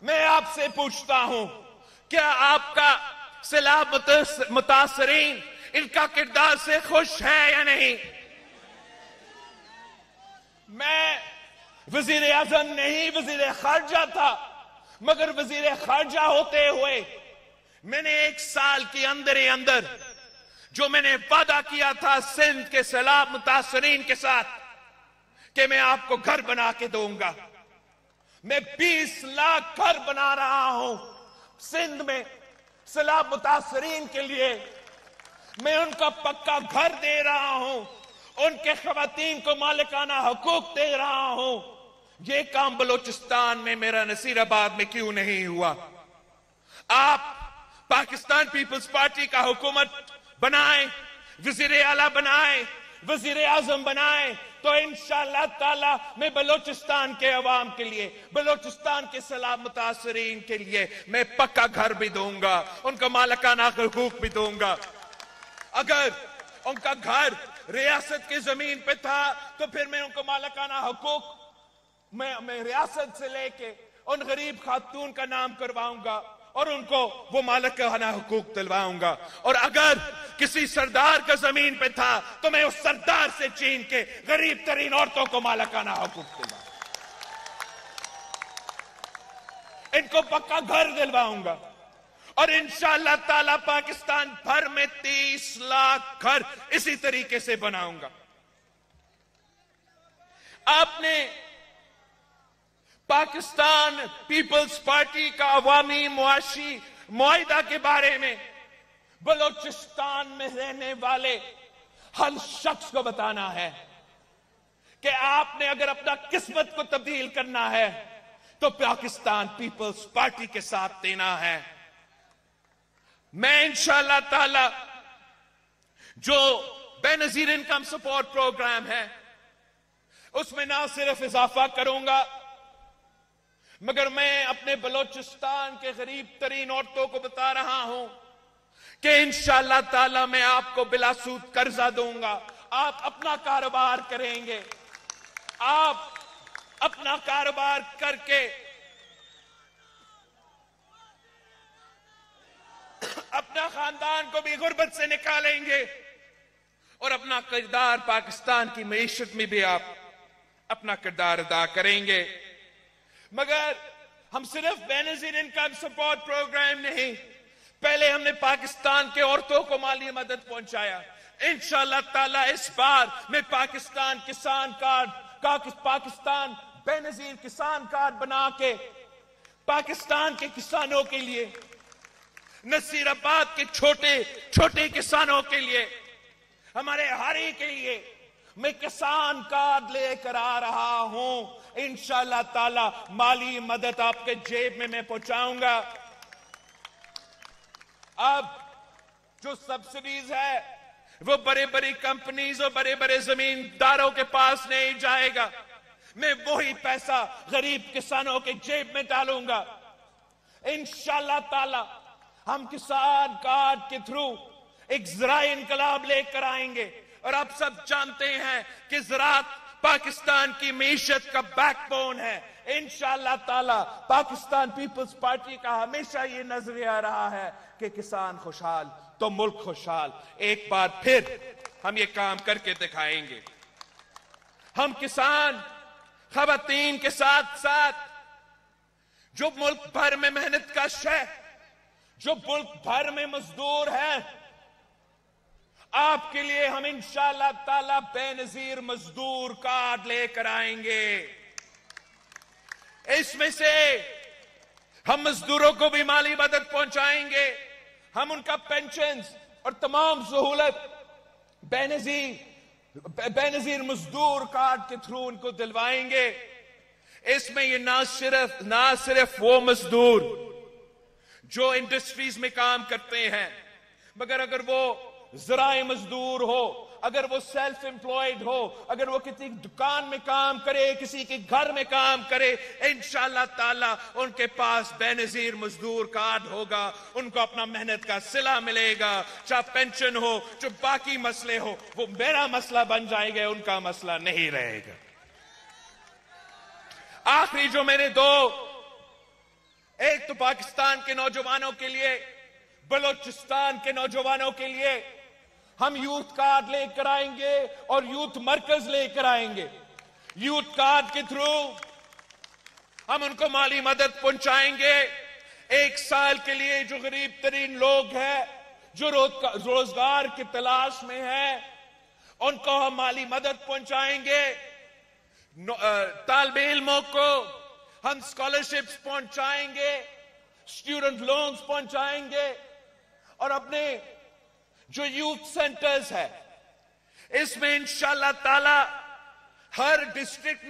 मैं आपसे पूछता हूं, क्या आपका सैलाब मुतासरीन इनका किरदार से खुश है या नहीं? मैं वजीर आजम नहीं, वजीर खारजा था, मगर वजीर खारजा होते हुए मैंने 1 साल के अंदर ही अंदर जो मैंने वादा किया था सिंध के सैलाब मुतासरीन के साथ कि मैं आपको घर बना के दूंगा, मैं 20 लाख घर बना रहा हूं सिंध में सैलाब मुतासरीन के लिए। मैं उनका पक्का घर दे रहा हूं, उनके खवातीन को मालिकाना हकूक दे रहा हूं। ये काम बलोचिस्तान में, मेरा नसीराबाद में क्यों नहीं हुआ? आप पाकिस्तान पीपल्स पार्टी का हुकूमत बनाए, वजीर आला बनाए, वजीर आजम बनाए, तो इंशाअल्लाह ताला मैं बलोचिस्तान के अवाम के लिए, बलोचिस्तान के सैलाब मुतासरीन के लिए मैं पक्का घर भी दूंगा, उनका मालिकाना हकूक भी दूंगा। अगर उनका घर रियासत की जमीन पे था तो फिर मैं उनको मालिकाना हकूक मैं रियासत से लेके उन गरीब खातून का नाम करवाऊंगा और उनको वो मालिकाना हकूक दिलवाऊंगा। और अगर किसी सरदार का जमीन पे था तो मैं उस सरदार से छीन के गरीब तरीन औरतों को मालिकाना हकूक दिलवाऊंगा, इनको पक्का घर दिलवाऊंगा। और इंशाअल्लाह ताला पाकिस्तान भर में 30 लाख घर इसी तरीके से बनाऊंगा। आपने पाकिस्तान पीपल्स पार्टी का अवामी मुआशी मुआहिदा के बारे में बलोचिस्तान में रहने वाले हर शख्स को बताना है कि आपने अगर अपना किस्मत को तब्दील करना है तो पाकिस्तान पीपल्स पार्टी के साथ देना है। मैं इंशाअल्लाह ताला जो बेनजीर इनकम सपोर्ट प्रोग्राम है उसमें ना सिर्फ इजाफा करूंगा, मगर मैं अपने बलोचिस्तान के गरीब तरीन औरतों को बता रहा हूं कि इंशाअल्लाह ताला मैं आपको बिलासूद कर्जा दूंगा। आप अपना कारोबार करेंगे, आप अपना कारोबार करके अपना खानदान को भी गुर्बत से निकालेंगे और अपना किरदार पाकिस्तान की मईशत में भी आप अपना किरदार अदा करेंगे। मगर हम सिर्फ बेनजीर इनकम सपोर्ट प्रोग्राम नहीं, पहले हमने पाकिस्तान के औरतों को माली मदद पहुंचाया। इंशाअल्लाह ताला इस बार मैं पाकिस्तान किसान कार्ड का पाकिस्तान बेनजीर किसान कार्ड बना के पाकिस्तान के किसानों के लिए, नसीराबाद के छोटे छोटे किसानों के लिए, हमारे हारी के लिए मैं किसान कार्ड लेकर आ रहा हूं। इंशाअल्लाह ताला माली मदद आपके जेब में मैं पहुंचाऊंगा। अब जो सब्सिडीज है वो बड़े बड़ी कंपनीज और बड़े बड़े जमींदारों के पास नहीं जाएगा, मैं वही पैसा गरीब किसानों के जेब में डालूंगा। इंशाअल्लाह ताला हम किसान कार्ड के थ्रू एक ज़राई इनकलाब लेकर आएंगे। और आप सब जानते हैं कि ज़राअत पाकिस्तान की मईशत का बैकबोन है। इंशाअल्लाह ताला पाकिस्तान पीपल्स पार्टी का हमेशा ये नजरिया रहा है कि किसान खुशहाल तो मुल्क खुशहाल। एक बार फिर हम ये काम करके दिखाएंगे। हम किसान खवातीन के साथ साथ जो मुल्क भर में मेहनत कश है, जो मुल्क भर में मजदूर है, आपके लिए हम इंशाअल्लाह ताला बेनजीर मजदूर कार्ड लेकर आएंगे। इसमें से हम मजदूरों को भी माली मदद पहुंचाएंगे, हम उनका पेंशन और तमाम सहूलत बेनजीर मजदूर कार्ड के थ्रू उनको दिलवाएंगे। इसमें ये ना सिर्फ वो मजदूर जो इंडस्ट्रीज में काम करते हैं, मगर अगर वो ज़राई मजदूर हो, अगर वो सेल्फ एम्प्लॉयड हो, अगर वो किसी दुकान में काम करे, किसी के घर में काम करे, इंशाअल्लाह ताला उनके पास बेनजीर मजदूर कार्ड होगा, उनको अपना मेहनत का सिला मिलेगा। चाहे पेंशन हो, जो बाकी मसले हो, वो मेरा मसला बन जाएगा, उनका मसला नहीं रहेगा। आखिरी जो मैंने 2 एक तो पाकिस्तान के नौजवानों के लिए, बलूचिस्तान के नौजवानों के लिए हम यूथ कार्ड लेकर आएंगे और यूथ मरकज लेकर आएंगे। यूथ कार्ड के थ्रू हम उनको माली मदद पहुंचाएंगे। 1 साल के लिए जो गरीब तरीन लोग हैं, जो रोजगार की तलाश में है, उनको हम माली मदद पहुंचाएंगे। तालिबे इल्मों को हम स्कॉलरशिप्स पहुंचाएंगे, स्टूडेंट लोन्स पहुंचाएंगे और अपने जो यूथ सेंटर्स है इसमें इंशाअल्लाह ताला हर डिस्ट्रिक्ट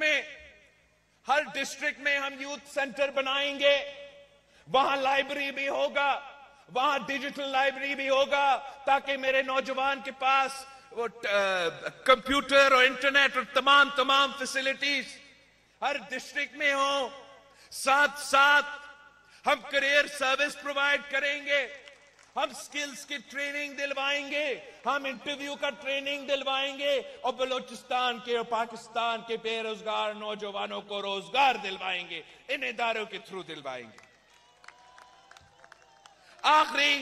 में हम यूथ सेंटर बनाएंगे। वहां लाइब्रेरी भी होगा, वहां डिजिटल लाइब्रेरी भी होगा, ताकि मेरे नौजवान के पास वो कंप्यूटर और इंटरनेट और तमाम फैसिलिटीज हर डिस्ट्रिक्ट में हो। साथ साथ हम करियर सर्विस प्रोवाइड करेंगे, हम स्किल्स की ट्रेनिंग दिलवाएंगे, हम इंटरव्यू का ट्रेनिंग दिलवाएंगे और बलूचिस्तान के और पाकिस्तान के बेरोजगार नौजवानों को रोजगार दिलवाएंगे, इन इदारों के थ्रू दिलवाएंगे। आखिरी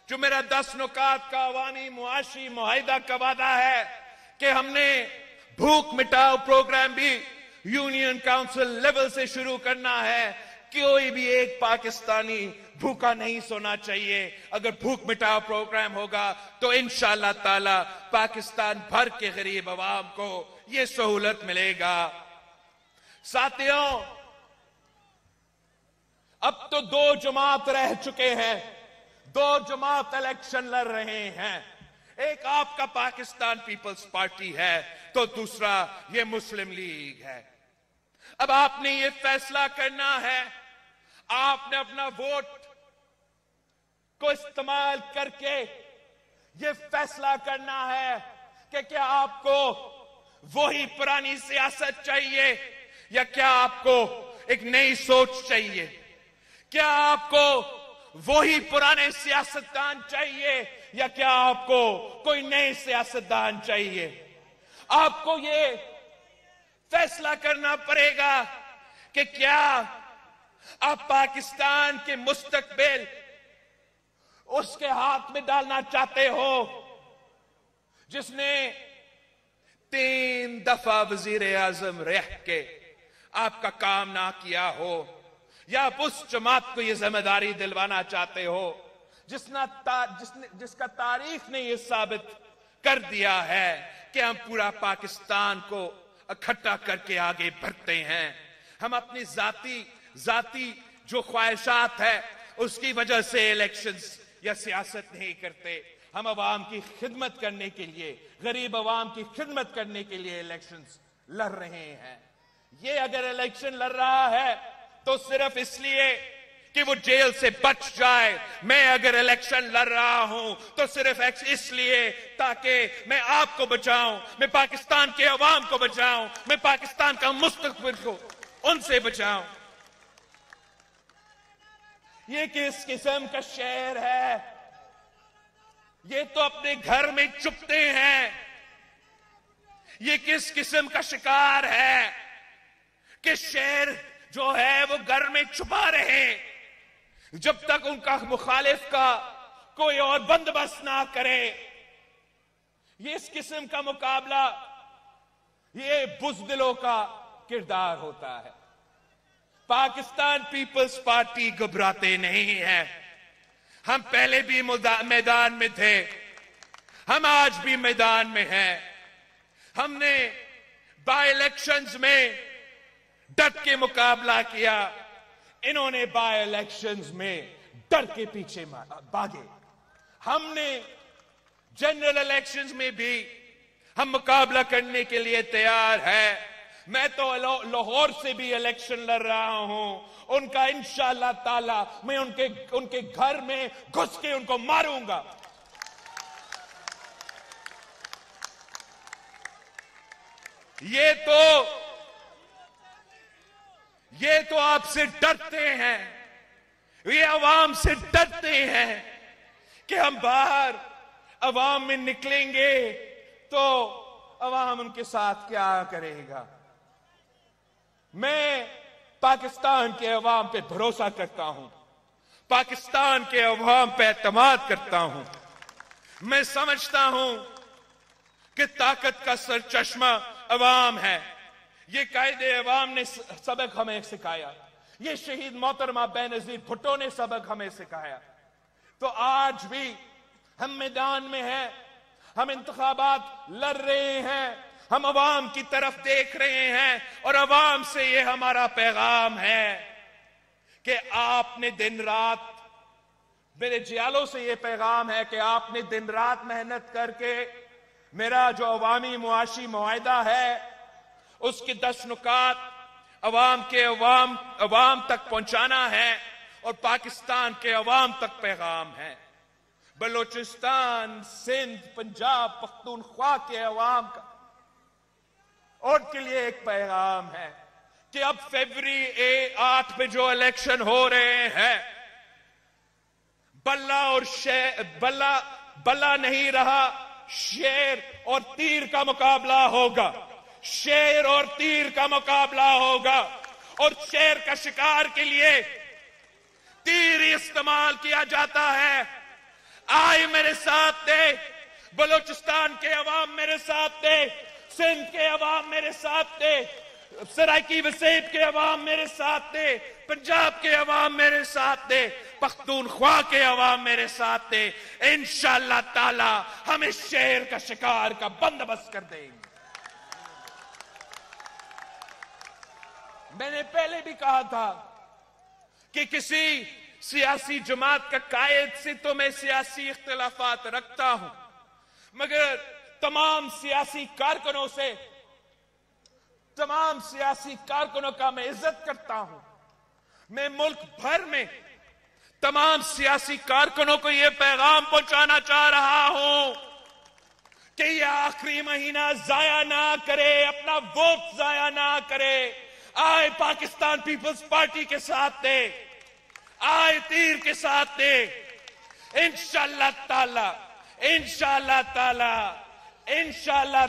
जो मेरा 10 नुकात का अवामी मुआशी मुआहिदा का वादा है कि हमने भूख मिटाओ प्रोग्राम भी यूनियन काउंसिल लेवल से शुरू करना है। कोई भी एक पाकिस्तानी भूखा नहीं सोना चाहिए। अगर भूख मिटाओ प्रोग्राम होगा तो इंशाअल्लाह ताला पाकिस्तान भर के गरीब अवाम को यह सहूलत मिलेगा। साथियों, अब तो 2 जमात रह चुके हैं, 2 जमात इलेक्शन लड़ रहे हैं। एक आपका पाकिस्तान पीपल्स पार्टी है तो दूसरा ये मुस्लिम लीग है। अब आपने ये फैसला करना है, आपने अपना वोट को इस्तेमाल करके ये फैसला करना है कि क्या आपको वही पुरानी सियासत चाहिए या क्या आपको एक नई सोच चाहिए। क्या आपको वही पुराने सियासतदान चाहिए या क्या आपको कोई नए सियासतदान चाहिए। आपको ये फैसला करना पड़ेगा कि क्या आप पाकिस्तान के मुस्तकबिल उसके हाथ में डालना चाहते हो जिसने 3 दफा वजीर आजम रह के आपका काम ना किया हो, या आप उस जमात को यह जिम्मेदारी दिलवाना चाहते हो जिसका तारीख ने यह साबित कर दिया है कि हम पूरा पाकिस्तान को इकट्ठा करके आगे बढ़ते हैं। हम अपनी जाती जो ख्वाहिशात है उसकी वजह से इलेक्शंस या सियासत नहीं करते। हम अवाम की खिदमत करने के लिए, गरीब अवाम की खिदमत करने के लिए इलेक्शंस लड़ रहे हैं। ये अगर इलेक्शन लड़ रहा है तो सिर्फ इसलिए कि वो जेल से बच जाए। मैं अगर इलेक्शन लड़ रहा हूं तो सिर्फ इसलिए ताकि मैं आपको बचाऊं, मैं पाकिस्तान के अवाम को बचाऊं, मैं पाकिस्तान का मुस्तकबिल को उनसे बचाऊं। ये किस किस्म का शेर है। ये तो अपने घर में छुपते हैं। ये किस किस्म का शिकार है कि शेर जो है वो घर में छुपा रहे जब तक उनका मुखालिफ का कोई और बंदोबस्त ना करे। ये इस किस्म का मुकाबला ये बुज़दिलों का किरदार होता है। पाकिस्तान पीपल्स पार्टी घबराते नहीं है। हम पहले भी मैदान में थे, हम आज भी मैदान में हैं। हमने बाय इलेक्शंस में डट के मुकाबला किया, इन्होंने बाय इलेक्शंस में डर के पीछे भागे। हमने जनरल इलेक्शंस में भी हम मुकाबला करने के लिए तैयार है। मैं तो लाहौर से भी इलेक्शन लड़ रहा हूं। उनका इंशाअल्लाह ताला मैं उनके घर में घुस के उनको मारूंगा। ये तो आपसे डरते हैं, ये अवाम से डरते हैं कि हम बाहर अवाम में निकलेंगे तो अवाम उनके साथ क्या करेगा। मैं पाकिस्तान के अवाम पे भरोसा करता हूं, पाकिस्तान के अवाम पे एतमाद करता हूं। मैं समझता हूं कि ताकत का सरचश्मा अवाम है। ये कायदे अवाम ने सबक हमें सिखाया, ये शहीद मोहतरमा बेनजीर भुट्टो ने सबक हमें सिखाया। तो आज भी हम मैदान में हैं, हम इंतखाबात लड़ रहे हैं, हम अवाम की तरफ देख रहे हैं और अवाम से ये हमारा पैगाम है कि आपने दिन रात, मेरे जियालों से ये पैगाम है कि आपने दिन रात मेहनत करके मेरा जो अवामी मुआशी मुआहिदा है उसके 10 नुकात अवाम तक पहुंचाना है और पाकिस्तान के अवाम तक पैगाम है। बलोचिस्तान, सिंध, पंजाब, पख्तूनख्वा के अवाम का और के लिए एक पैगाम है कि अब फरवरी 8 में जो इलेक्शन हो रहे हैं, बल्ला नहीं रहा, शेर और तीर का मुकाबला होगा, शेर और तीर का मुकाबला होगा। और शेर का शिकार के लिए तीर इस्तेमाल किया जाता है। आए मेरे साथ दे, बलोचिस्तान के अवाम मेरे साथ दे, सिंध के अवाम मेरे साथ दे, सराइकी वसीब के अवाम मेरे साथ दे, पंजाब के अवाम मेरे साथ दे, पख्तूनख्वा के अवाम मेरे साथ दे। इंशाअल्लाह ताला हम इस शेर का शिकार का बंदोबस्त कर देंगे। मैंने पहले भी कहा था कि किसी सियासी जमात का कायद से तो मैं सियासी इख्तिलाफात रखता हूं, मगर तमाम सियासी कारकुनों का मैं इज्जत करता हूं। मैं मुल्क भर में तमाम सियासी कारकुनों को यह पैगाम पहुंचाना चाह रहा हूं कि यह आखिरी महीना जाया ना करे, अपना वोट जाया ना करे। आए पाकिस्तान पीपल्स पार्टी के साथ दे, आए तीर के साथ दे। इंशाअल्लाह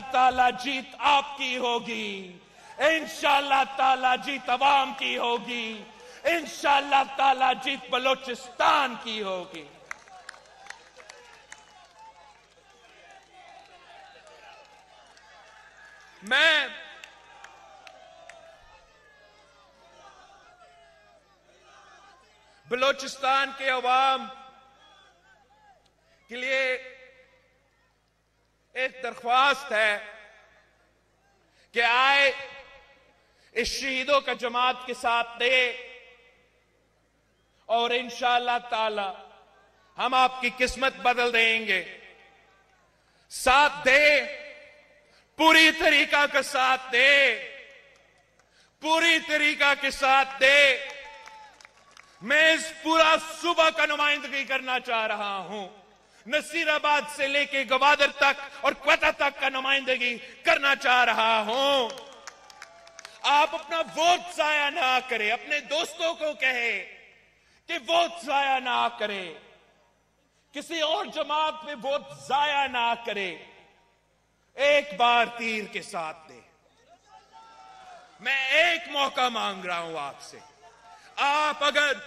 ताला जीत आपकी होगी, इंशाअल्लाह ताला जीत अवाम की होगी, इंशाअल्लाह ताला जीत बलोचिस्तान की होगी। मैं बलोचिस्तान के अवाम के लिए एक दरख्वास्त है कि आए इस शहीदों का जमात के साथ दे और इंशाअल्लाह ताला हम आपकी किस्मत बदल देंगे। साथ दे, पूरी तरीका का साथ दे, पूरी तरीका के साथ दे। मैं इस पूरा सूबा का नुमाइंदगी करना चाह रहा हूं, नसीराबाद से लेके गवादर तक और क्वेटा तक का नुमाइंदगी करना चाह रहा हूं। आप अपना वोट जाया ना करें, अपने दोस्तों को कहे कि वोट जाया ना करे, किसी और जमात में वोट जाया ना करे, एक बार तीर के साथ दे। मैं एक मौका मांग रहा हूं आपसे। आप अगर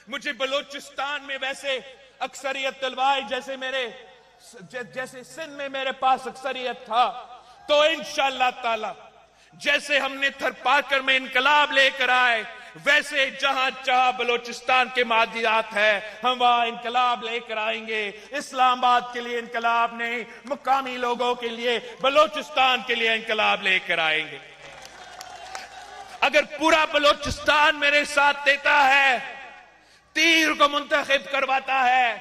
मुझे बलोचिस्तान में वैसे अक्सरियत दिलवाए जैसे सिंध में मेरे पास अक्सरियत था, तो इंशाअल्लाह ताला जैसे हमने थरपाकर में इनकलाब लेकर आए, वैसे जहां जहां बलोचिस्तान के मादियात है हम वहां इनकलाब लेकर आएंगे। इस्लामाबाद के लिए इनकलाब नहीं, मुकामी लोगों के लिए, बलोचिस्तान के लिए इनकलाब लेकर आएंगे। अगर पूरा बलोचिस्तान मेरे साथ देता है, तीर को मुंतखब करवाता है,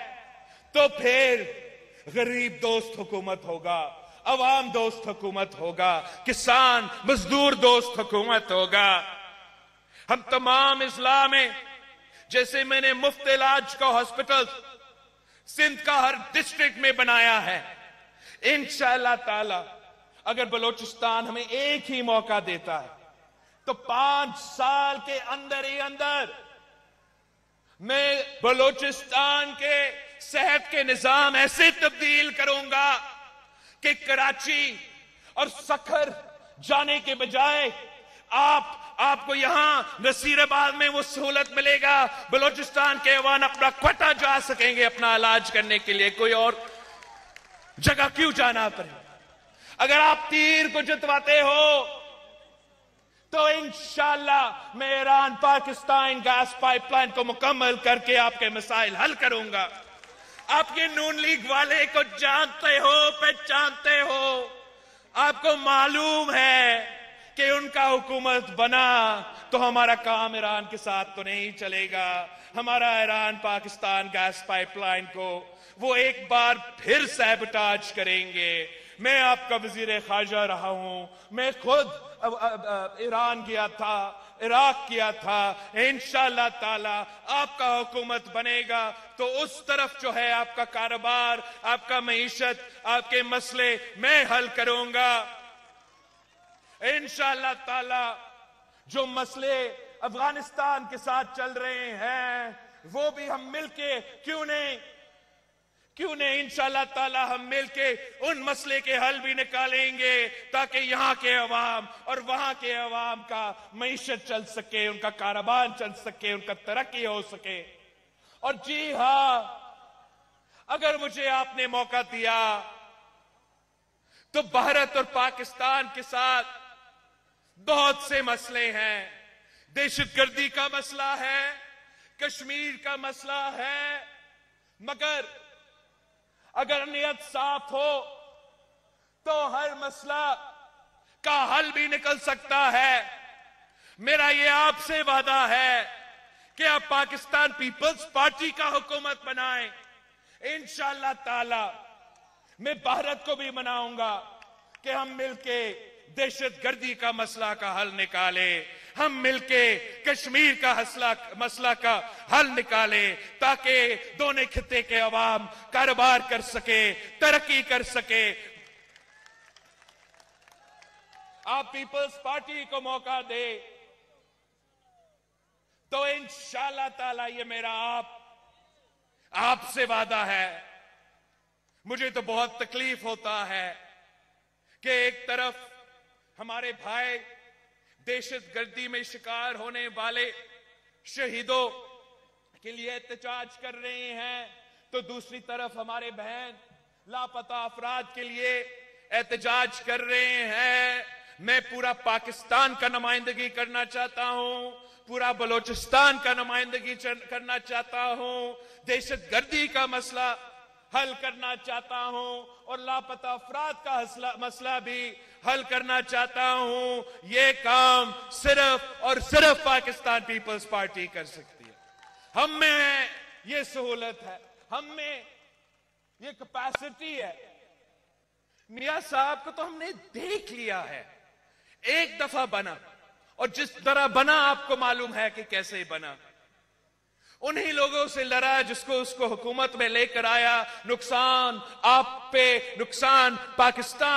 तो फिर गरीब दोस्त हुकूमत होगा, अवाम दोस्त हुकूमत होगा, किसान मजदूर दोस्त हुकूमत होगा। हम तमाम इस्लाह में, जैसे मैंने मुफ्त इलाज का हॉस्पिटल सिंध का हर डिस्ट्रिक्ट में बनाया है, इंशाअल्लाह ताला अगर बलोचिस्तान हमें एक ही मौका देता है तो 5 साल के अंदर ही अंदर मैं बलोचिस्तान के सेहत के निजाम ऐसे तब्दील करूंगा कि कराची और सखर जाने के बजाय आप आपको यहां नसीराबाद में वो सहूलत मिलेगा, बलूचिस्तान के अवान अपना क्वाटा जा सकेंगे अपना इलाज करने के लिए, कोई और जगह क्यों जाना पड़े। अगर आप तीर को जितवाते हो तो इंशाअल्लाह मैं ईरान पाकिस्तान गैस पाइपलाइन को मुकम्मल करके आपके मसाइल हल करूंगा। आपके नून लीग वाले को जानते हो, पहचानते हो, आपको मालूम है कि उनका हुकूमत बना तो हमारा काम ईरान के साथ तो नहीं चलेगा। हमारा ईरान पाकिस्तान गैस पाइपलाइन को वो एक बार फिर सैबोटाज करेंगे। मैं आपका वजीर खारजा रहा हूं, मैं खुद ईरान गया था, इराक किया था। इंशाअल्लाह ताला आपका हुकूमत बनेगा तो उस तरफ जो है आपका कारोबार, आपका मईशत, आपके मसले मैं हल करूंगा इंशाअल्लाह ताला। जो मसले अफगानिस्तान के साथ चल रहे हैं वो भी हम मिलके क्यों नहीं इंशाअल्लाह ताला हम मिलके उन मसले के हल भी निकालेंगे ताकि यहां के अवाम और वहां के अवाम का मईशत चल सके, उनका कारोबार चल सके, उनका तरक्की हो सके। और जी हां, अगर मुझे आपने मौका दिया तो भारत और पाकिस्तान के साथ बहुत से मसले हैं। दहशतगर्दी का मसला है, कश्मीर का मसला है, मगर अगर नियत साफ हो तो हर मसला का हल भी निकल सकता है। मेरा ये आपसे वादा है कि आप पाकिस्तान पीपल्स पार्टी का हुकूमत बनाएं। इंशाअल्लाह ताला मैं भारत को भी मनाऊंगा कि हम मिलके दहशतगर्दी का मसला का हल निकाले, हम मिलके कश्मीर का मसला का हल निकाले ताकि दोनों खित्ते के अवाम कारोबार कर सके, तरक्की कर सके। आप पीपल्स पार्टी को मौका दे तो इंशाअल्लाह ताला ये मेरा आपसे वादा है। मुझे तो बहुत तकलीफ होता है कि एक तरफ हमारे भाई दहशतगर्दी में शिकार होने वाले शहीदों के लिए एहतजाज कर रहे हैं तो दूसरी तरफ हमारे बहन लापता अफराद के लिए एहतजाज कर रहे हैं। मैं पूरा पाकिस्तान का नुमाइंदगी करना चाहता हूं, पूरा बलूचिस्तान का नुमाइंदगी करना चाहता हूं, दहशतगर्दी का मसला हल करना चाहता हूं और लापता अफराद का मसला भी हल करना चाहता हूं। ये काम सिर्फ और सिर्फ पाकिस्तान पीपल्स पार्टी कर सकती है। हम में ये सहूलत है, हम में ये कैपेसिटी है। मियां साहब को तो हमने देख लिया है, एक दफा बना और जिस तरह बना आपको मालूम है कि कैसे बना। उन्हीं लोगों से लड़ा जिसको उसको हुकूमत में लेकर आया। नुकसान आप पे, नुकसान पाकिस्तान